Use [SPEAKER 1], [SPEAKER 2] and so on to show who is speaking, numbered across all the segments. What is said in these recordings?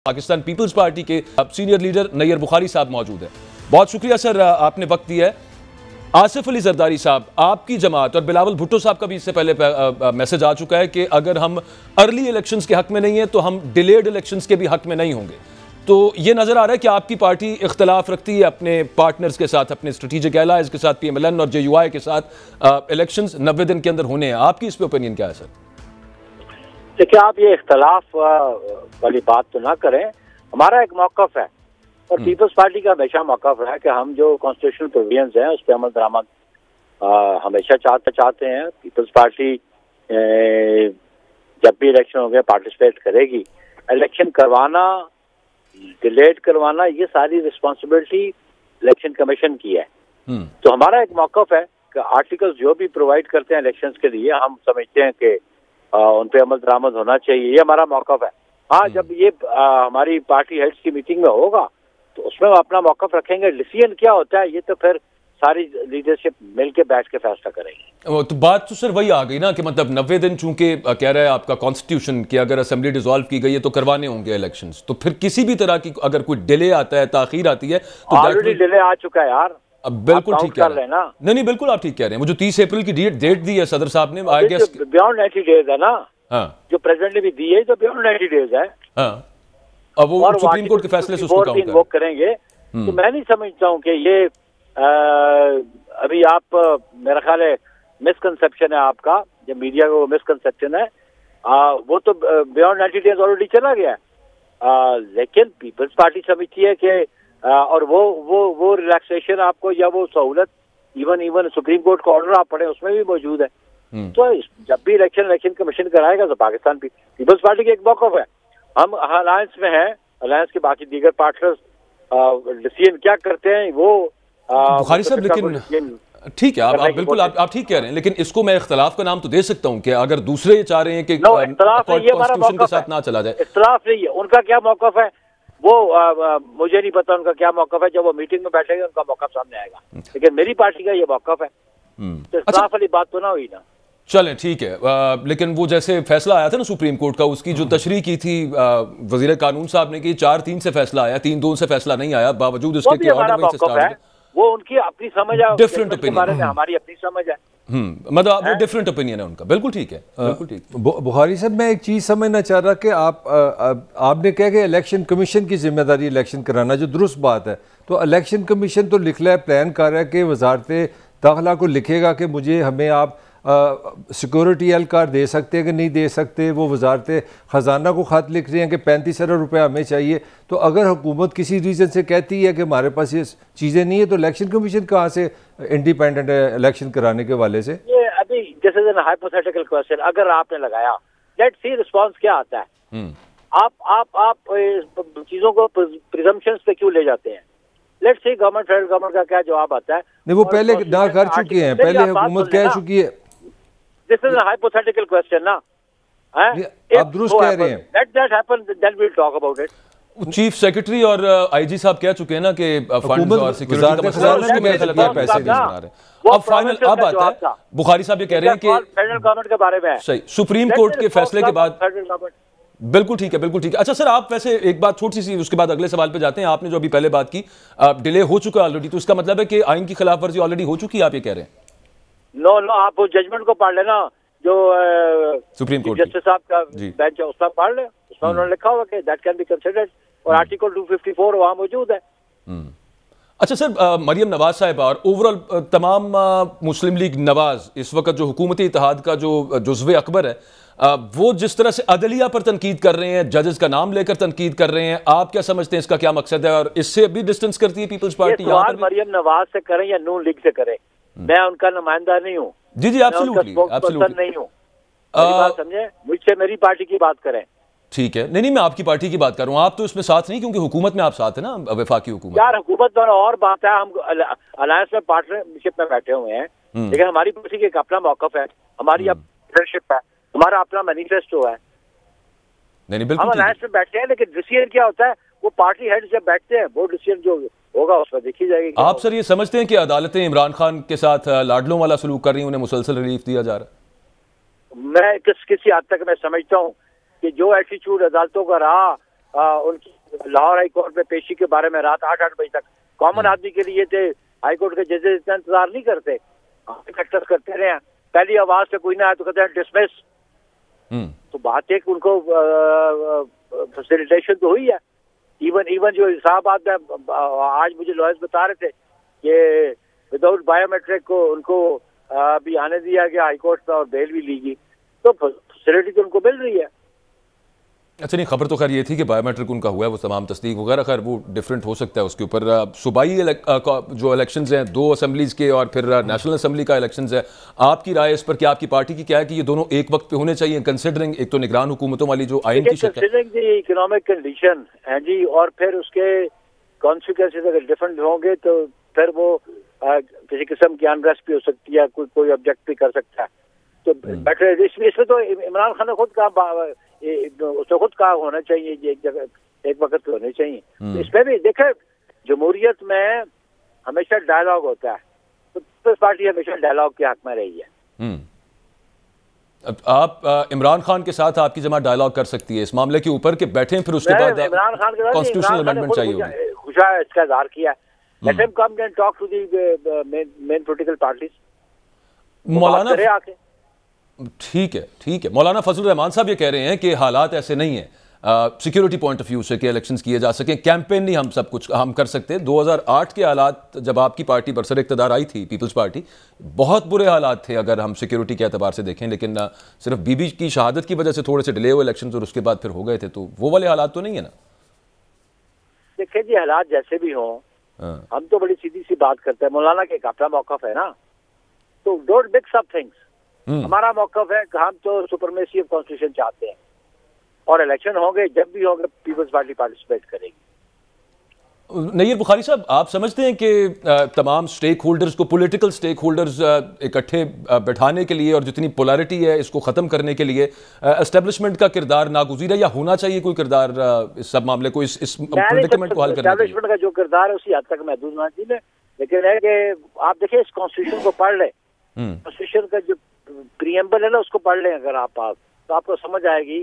[SPEAKER 1] Pakistan peoples party के senior leader Nayyar Bukhari साहब मौजूद हैं। बहुत शुक्रिया सर, आपने वक्त दिया है। आसिफ अली जरदारी साहब, आपकी जमात और बिलावल भुट्टो साहब का भी इससे पहले मैसेज आ चुका है कि अगर हम अर्ली इलेक्शंस के हक में नहीं है तो हम डिलेड इलेक्शंस के भी हक में नहीं होंगे। तो ये नजर आ रहा है कि आपकी पार्टी इख्तलाफ रखती है अपने पार्टनर्स के साथ, अपने स्ट्रेटेजिक एलाइज के साथ, PMLN और JUI के साथ इलेक्शंस 90 दिन के अंदर होने हैं। आपकी इस पे ओपिनियन क्या है सर?
[SPEAKER 2] देखिए, आप ये इख्तलाफ वाली बात तो ना करें। हमारा एक मौक़िफ़ है और पीपल्स पार्टी का हमेशा मौक़िफ़ है कि हम जो कॉन्स्टिट्यूशनल प्रोविजंस हैं उस पर अमल दरामद हमेशा चाहते हैं। पीपल्स पार्टी जब भी इलेक्शन होंगे पार्टिसिपेट करेगी। इलेक्शन करवाना, डिलेट करवाना, ये सारी रिस्पॉन्सिबिलिटी इलेक्शन कमीशन की है। तो हमारा एक मौक़िफ़ है कि आर्टिकल्स जो भी प्रोवाइड करते हैं इलेक्शंस के लिए, हम समझते हैं कि उन पे अमल दरामद होना चाहिए। ये हमारा मौक़िफ़ है। हाँ, जब ये हमारी पार्टी हेड्स की मीटिंग में होगा तो उसमें हम अपना मौक़िफ़ रखेंगे। डिसीजन क्या होता है ये तो फिर सारी लीडरशिप मिलके बैठ के फैसला करेगी।
[SPEAKER 1] तो बात तो सर वही आ गई ना कि मतलब 90 दिन चूंकि कह रहा है आपका कॉन्स्टिट्यूशन कि अगर असेंबली डिसॉल्व की गई है तो करवाने होंगे इलेक्शंस, तो फिर किसी भी तरह की अगर कोई डिले आता है, ताखीर आती है तो
[SPEAKER 2] ऑलरेडी डिले आ चुका है यार।
[SPEAKER 1] अब बिल्कुल ठीक कह रहे हैं ना। नहीं, बिल्कुल आप ठीक कह रहे हैं। वो जो 30 अप्रैल की डेट दी है सदर साहब ने, आई गेस
[SPEAKER 2] बियॉन्ड 90 डेज है ना।
[SPEAKER 1] हाँ,
[SPEAKER 2] जो प्रेसिडेंट ने भी दी है तो बियॉन्ड 90 डेज है।
[SPEAKER 1] हाँ, अब वो सुप्रीम कोर्ट के फैसले से उसको काउंट
[SPEAKER 2] वो करेंगे। तो मैं नहीं समझता हूँ कि ये अभी आप मेरा ख्याल है मिसकंसेप्शन है आपका, जो मीडिया का वो मिसकंसेप्शन है। वो तो बियॉन्ड 90 डेज ऑलरेडी चला गया है। लेकिन पीपल्स पार्टी समझती है कि और वो रिलैक्सेशन आपको या वो सहूलत इवन सुप्रीम कोर्ट का ऑर्डर आप पढ़े उसमें भी मौजूद है। तो जब भी इलेक्शन कमीशन कराएगा तो पाकिस्तान पीपल्स पार्टी की एक मौक़िफ़ है। हम अलायंस में हैं, अलायंस के बाकी दीगर पार्टनर्स डिसीजन क्या करते हैं वो
[SPEAKER 1] बुखारी साहब, लेकिन ठीक है, आप बिल्कुल आप ठीक कह रहे हैं, लेकिन इसको मैं इख्तलाफ का नाम तो दे सकता हूँ कि अगर दूसरे ये चाह रहे हैं कि कॉन्स्टिट्यूशन के साथ ना चला जाए।
[SPEAKER 2] इख्तलाफ नहीं है, उनका क्या मौक़िफ़ है वो मुझे नहीं पता उनका क्या मौक़िफ़ है। जब वो मीटिंग में बैठेंगे उनका मौक़िफ़ सामने आएगा। लेकिन मेरी पार्टी का ये मौक़िफ़ है, तो इख्तलाफ वाली बात तो ना हुई ना।
[SPEAKER 1] चलें ठीक है, लेकिन वो जैसे फैसला आया था ना सुप्रीम कोर्ट का, उसकी जो तशरीह की थी वजीर कानून साहब ने कि 4-3 से फैसला आया, 3-2 से फैसला नहीं आया, बावजूद उसके कि ऑर्डर वहीं से स्टार्ट है।
[SPEAKER 2] वो उनकी अपनी समझ है,
[SPEAKER 1] डिफरेंट ओपिनियन,
[SPEAKER 2] हमारी अपनी समझ है।
[SPEAKER 1] मतलब वो डिफरेंट ओपिनियन है उनका। बिल्कुल ठीक है, बिल्कुल ठीक।
[SPEAKER 3] बुखारी साहब, मैं एक चीज़ समझना चाह रहा कि आपने कहा कि इलेक्शन कमीशन की जिम्मेदारी इलेक्शन कराना, जो दुरुस्त बात है। तो इलेक्शन कमीशन तो लिख रहा है, प्लान कर रहा है कि वजारत दाखिला को लिखेगा कि हमें आप सिक्योरिटी एहलकार दे सकते हैं कि नहीं दे सकते। वो वजारत ख़जाना को ख़त लिख रहे हैं कि 35 अरब रुपये हमें चाहिए। तो अगर हुकूमत किसी रीज़न से कहती है कि हमारे पास ये चीज़ें नहीं है तो इलेक्शन कमीशन कहाँ से इंडिपेंडेंट है इलेक्शन कराने के वाले से?
[SPEAKER 2] ये अभी जैसे हाइपोथेटिकल क्वेश्चन अगर आपने लगाया, लेट्स सी रिस्पांस क्या आता है। आप चीज़ों को प्रिजम्पशंस पे क्यों ले जाते हैं? लेट्स सी फेडरल गवर्नमेंट का क्या जवाब आता है।
[SPEAKER 3] नहीं, वो पहले ना कर चुके हैं, पहले हुकूमत कह चुकी है।
[SPEAKER 2] This is a hypothetical question ना,
[SPEAKER 3] आप दुरुस्त कह रहे हैं।
[SPEAKER 2] Let that happen, then we will talk about it.
[SPEAKER 1] Chief secretary और IG साहब कह चुके हैं ना कि फंड्स और सिक्योरिटी का मसला है, मेरे ख्याल में पैसे नहीं बना रहे। अब फाइनल अब आता है, बुखारी साहब ये कह रहे हैं कि
[SPEAKER 2] फेडरल गवर्नमेंट के बारे में
[SPEAKER 1] सही सुप्रीम कोर्ट के फैसले के बाद बिल्कुल ठीक है, बिल्कुल ठीक है। अच्छा सर, आप वैसे एक बात छोटी सी, उसके बाद अगले सवाल पे जाते हैं। आपने जो अभी पहले बात की, डिले हो चुका है ऑलरेडी, तो इसका मतलब है कि आइन की खिलाफ वर्जी ऑलरेडी हो चुकी है, आप ये कह रहे हैं?
[SPEAKER 2] नो, आप वो जजमेंट को पढ़ लेना जो
[SPEAKER 1] सुप्रीम कोर्ट
[SPEAKER 2] जस्टिस साहब का बेंच है, उसका पढ़ ले। उसमें उन्होंने लिखा हुआ कि दैट कैन बी कंसीडर्ड, और आर्टिकल 254 वहां मौजूद है।
[SPEAKER 1] अच्छा सर, मरियम नवाज साहिबा और ओवरऑल तमाम मुस्लिम लीग नवाज इस वक्त जो हुकूमती इत्तेहाद का जो जुज़्वे अकबर है, वो जिस तरह से अदलिया पर तनकीद कर रहे हैं, जजेस का नाम लेकर तनकीद कर रहे हैं, आप क्या समझते हैं इसका क्या मकसद है? और इससे भी डिस्टेंस करती है पीपल्स पार्टी?
[SPEAKER 2] सवाल मरियम नवाज से करें या नून लीग से करें, मैं उनका नुमाइंदा नहीं हूँ।
[SPEAKER 1] जी, एब्सोल्युटली
[SPEAKER 2] नहीं हूँ, समझे। मुझसे मेरी पार्टी की बात करें।
[SPEAKER 1] ठीक है, नहीं, मैं आपकी पार्टी की बात कर रहा हूँ। आप तो इसमें साथ नहीं, क्योंकि हुकूमत में आप साथ है ना, वफाकी हुकूमत।
[SPEAKER 2] यार हुकूमत में और बात है, हम अलायंस में पार्टनरशिप में बैठे हुए हैं, लेकिन हमारी पार्टी का एक अपना मौक़िफ़ है, हमारी लीडरशिप है, हमारा अपना मैनिफेस्टो है।
[SPEAKER 1] नहीं, बिल्कुल
[SPEAKER 2] हम अलायंस में बैठे हैं, लेकिन डिसीजन क्या होता है वो पार्टी हेड जब बैठते हैं, वो डिसीजन जो होगा उसमें देखी जाएगी।
[SPEAKER 1] आप सर ये समझते हैं कि अदालतें इमरान खान के साथ लाडलों वाला सलूक कर रही हैं, उन्हें मुसलसल रिलीफ दिया जा रहा है?
[SPEAKER 2] मैं किसी हद तक मैं समझता हूँ कि जो एटीट्यूड अदालतों का रहा उनकी लाहौर हाई कोर्ट में पेशी के बारे में रात 8-8 बजे तक कॉमन आदमी के लिए थे हाई कोर्ट के जजेस इतना इंतजार नहीं करते, फैक्टर्स करते रहे। पहली आवाज से कोई ना आया तो कहते हैं डिसमिस। तो बात एक उनको फैसिलिटेशन तो हुई है। इवन जो इलाहाबाद में आज मुझे लॉयर्स बता रहे थे कि विदाउट बायोमेट्रिक को उनको अभी आने दिया गया हाई कोर्ट में और बेल भी ली गई, तो फैसिलिटी तो उनको मिल रही है।
[SPEAKER 1] अच्छा, नहीं, खबर तो खैर ये थी कि बायोमेट्रिक उनका हुआ है, वो तमाम तस्दीक वगैरह, खैर वो डिफरेंट हो सकता है उसके ऊपर। सूबाई जो इलेक्शंस हैं 2 असेंबलीज के और फिर नेशनल असेंबली का इलेक्शंस है, आपकी राय इस पर क्या, आपकी पार्टी की क्या है कि ये दोनों एक वक्त पे होने चाहिए, कंसिडरिंग एक तो निगरान हुकूमतों वाली जो आइन की शक्ल,
[SPEAKER 2] कंसिडरिंग इकोनॉमिक कंडीशन है जी, और फिर उसके कॉन्सिक्वेंसेज अगर डिफरेंट होंगे तो फिर वो किसी किस्म की अनरेस्ट भी हो सकती है, कोई ऑब्जेक्ट भी कर सकता है। तो बेटर इसमें तो इमरान खान ने खुद कहा, उसने खुद कहा होना चाहिए, एक जगह एक वक्त पे होने चाहिए। तो इसमें भी देखे, जमहूरियत में हमेशा डायलॉग होता है, तो पीपल्स पार्टी हमेशा डायलॉग के हक में रही है।
[SPEAKER 1] अब आप इमरान खान के साथ आपकी जमात डायलॉग कर सकती है इस मामले के ऊपर, कि बैठे फिर उसके बाद
[SPEAKER 2] इमरान खान के
[SPEAKER 1] कॉन्स्टिट्यूशनल अमेंडमेंट चाहिए होगी,
[SPEAKER 2] खुशा इसका इजहार किया। Let him come and talk to the main political parties.
[SPEAKER 1] मौलाना ठीक है, मौलाना फजल रहमान साहब ये कह रहे हैं कि हालात ऐसे नहीं है सिक्योरिटी पॉइंट ऑफ व्यू से कि इलेक्शंस किए जा सकें, कैंपेन नहीं हम सब कुछ हम कर सकते। 2008 के हालात जब आपकी पार्टी बरसर इक़्तिदार आई थी, पीपल्स पार्टी, बहुत बुरे हालात थे अगर हम सिक्योरिटी के एतबार से देखें, लेकिन सिर्फ बीबी की शहादत की वजह से थोड़े से डिले हुए इलेक्शंस और उसके बाद फिर हो गए थे, तो वो वाले हालात तो नहीं है ना।
[SPEAKER 2] देखिए जी, हालात जैसे भी हों, हम तो बड़ी सीधी सी बात करते हैं, मौलाना के एक अपना मौक़िफ़ है ना, तो डोंट मिक्स अप थिंग्स। हमारा मौक़िफ़ है कि हम तो सुपरमेसी ऑफ कॉन्स्टिट्यूशन चाहते हैं, और इलेक्शन होंगे जब भी होंगे पीपल्स पार्टी पार्टिसिपेट करेगी।
[SPEAKER 1] नय्यर बुखारी साहब, आप समझते हैं कि तमाम स्टेक होल्डर्स को, पॉलिटिकल स्टेक होल्डर्स इकट्ठे बैठाने के लिए और जितनी पोलैरिटी है इसको ख़त्म करने के लिए एस्टेब्लिशमेंट का किरदार नागुज़ीर है, या होना चाहिए कोई किरदार इस सब मामले को, इस प्रेडिकेमेंट को हल करने के लिए?
[SPEAKER 2] एस्टेब्लिशमेंट का जो किरदार है उसी हद तक महदूद होना चाहिए, लेकिन है कि आप देखिए इस कॉन्स्टिट्यूशन को पढ़ लें, कॉन्स्टिट्यूशन का जो प्रीएम्बल है ना उसको पढ़ लें अगर आप, तो आपको समझ आएगी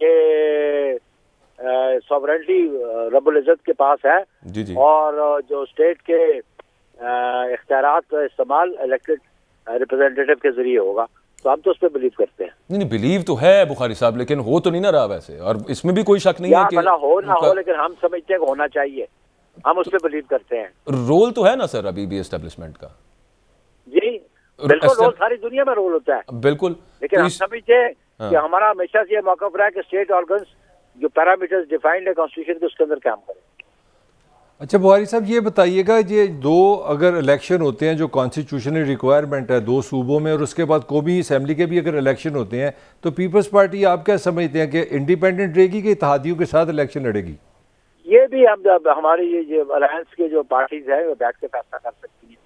[SPEAKER 2] कि सॉवरेनिटी रब्बुल इज़्ज़त के पास है
[SPEAKER 1] जी।
[SPEAKER 2] और जो स्टेट के इख्तियारात का इस्तेमाल इलेक्टेड रिप्रेजेंटेटिव के जरिए होगा, तो हम तो उस पर बिलीव करते हैं।
[SPEAKER 1] नहीं, बिलीव तो है बुखारी साहब, लेकिन हो तो नहीं ना रहा वैसे, और इसमें भी कोई शक नहीं है कि
[SPEAKER 2] हो ना हो, लेकिन हम समझते हैं कि होना चाहिए, हम उस पर बिलीव करते हैं।
[SPEAKER 1] रोल तो है ना सर अभी भी एस्टेब्लिशमेंट का?
[SPEAKER 2] जी बिल्कुल, रोल सारी दुनिया में रोल होता है,
[SPEAKER 1] बिल्कुल,
[SPEAKER 2] लेकिन हम समझते हैं कि हमारा हमेशा से ये मौक़िफ़ रहा है कि स्टेट ऑर्गन्स जो पैरामीटर्स डिफाइंड है कॉन्स्टिट्यूशन के, उसके अंदर काम करें।
[SPEAKER 3] अच्छा बुखारी साहब, ये बताइएगा, ये 2 अगर इलेक्शन होते हैं जो कॉन्स्टिट्यूशनल रिक्वायरमेंट है 2 सूबों में, और उसके बाद कौमी असम्बली के भी अगर इलेक्शन होते हैं, तो पीपल्स पार्टी आप क्या समझते हैं कि इंडिपेंडेंट रहेगी कि इत्तेहादियों के साथ इलेक्शन लड़ेगी? ये
[SPEAKER 2] भी हम हमारी ये अलायंस के जो पार्टीज है वो बैठ के फैसला कर सकती हैं।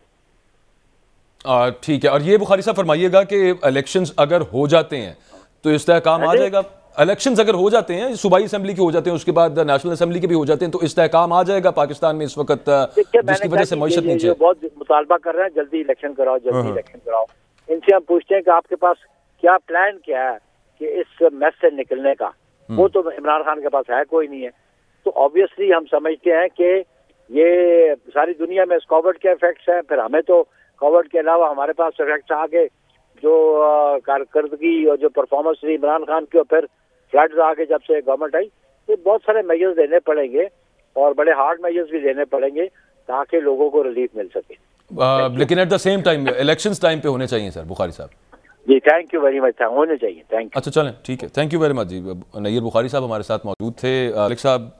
[SPEAKER 1] ठीक है, और ये बुखारी साहब फरमाइएगा कि इलेक्शंस अगर हो जाते हैं तो इस्तेहकाम आ जाएगा? इलेक्शंस अगर हो जाते हैं, सूबाई असेंबली के हो जाते हैं, उसके बाद नेशनल असेंबली के भी हो जाते हैं, तो इस्तेहकाम आ जाएगा पाकिस्तान में इस वक्त, जिसकी वजह से मईशत नीचे
[SPEAKER 2] बहुत मुतालबा कर रहे हैं, जल्दी इलेक्शन कराओ, जल्दी इलेक्शन कराओ। इनसे हम पूछते हैं कि आपके पास क्या प्लान क्या है कि इस मैस से निकलने का? वो तो इमरान खान के पास है कोई नहीं है। तो ऑब्वियसली हम समझते हैं कि ये सारी दुनिया में कोविड के इफेक्ट्स हैं, फिर हमें तो कोविड के अलावा हमारे पास इफेक्ट्स आगे जो कारकर्दगी और जो परफॉर्मेंस रही इमरान खान की, और फिर फ्लड्स आगे जब से गवर्नमेंट आई, तो बहुत सारे मेजर्स देने पड़ेंगे और बड़े हार्ड मेजर्स भी देने पड़ेंगे ताकि लोगों को रिलीफ मिल सके।
[SPEAKER 1] लेकिन at the same time elections time पे होने चाहिए सर बुखारी साहब।
[SPEAKER 2] जी थैंक यू वेरी मच, होने चाहिए। Thank you.
[SPEAKER 1] अच्छा चलें, ठीक है, थैंक यू वेरी मच जी। नय्यर बुखारी साहब हमारे साथ मौजूद थे। अलेक साहब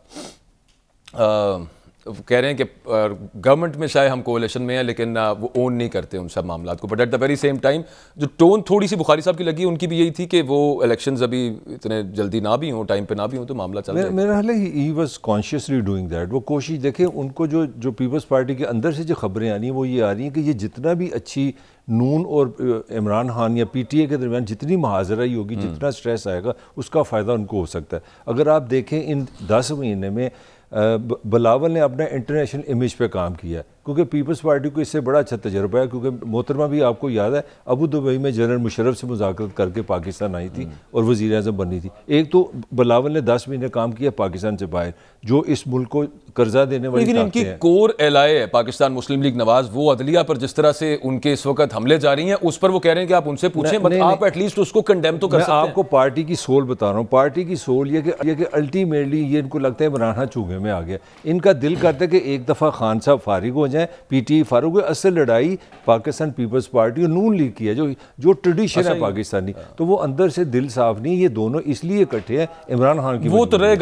[SPEAKER 1] कह रहे हैं कि गवर्नमेंट में शायद हम कोalition में है, लेकिन वो ओन नहीं करते उन सब मामलों को, but at the very same time जो टोन थोड़ी सी बुखारी साहब की लगी, उनकी भी यही थी कि वो इलेक्शंस अभी इतने जल्दी ना भी हों, टाइम पे ना भी हों, तो मामला चल रहा है।
[SPEAKER 3] मेरा ख्याल है he was consciously doing that. वो कोशिश, देखें उनको जो पीपल्स पार्टी के अंदर से जो खबरें आ रही हैं वो ये आ रही हैं कि ये जितना भी अच्छी नून और इमरान खान या PTA के दरमियान जितनी महाजराई होगी, जितना स्ट्रेस आएगा, उसका फ़ायदा उनको हो सकता है। अगर आप देखें इन 10 महीने में बिलावल ने अपना इंटरनेशनल इमेज पे काम किया, क्योंकि पीपल्स पार्टी को इससे बड़ा अच्छा तजर्बा है, क्योंकि मोहतरमा भी आपको याद है अबू धाबी में जनरल मुशर्रफ से मुज़ाकरत करके पाकिस्तान आई थी और वज़ीर आज़म बनी थी। एक तो बिलावल ने 10 महीने काम किया पाकिस्तान से बाहर, जो इस मुल्क को कर्जा देने वाली,
[SPEAKER 1] लेकिन इनकी कोर एलाए है पाकिस्तान मुस्लिम लीग नवाज, वो अदलिया पर जिस तरह से उनके इस वक्त हमले जारी हैं उस पर वो कह रहे हैं कि आप उनसे पूछें, आप एटलीस्ट उसको कंडेम तो कर सकते हैं।
[SPEAKER 3] मैं आपको पार्टी की सोल बता रहा हूँ। पार्टी की सोल ये कि अल्टीमेटली ये इनको लगता है इमरान खान चूहे में आ गया। इनका दिल करता है कि एक दफ़ा खान साहब फारिग हो जाएं, पीटीआई फारूक। असल लड़ाई पाकिस्तान पीपल्स पार्टी और नून लीग की है, जो ट्रेडिशन है पाकिस्तानी, तो वो अंदर से दिल साफ नहीं। ये दोनों इसलिए इकट्ठे हैं इमरान खान की,
[SPEAKER 1] वो तो रहेगा।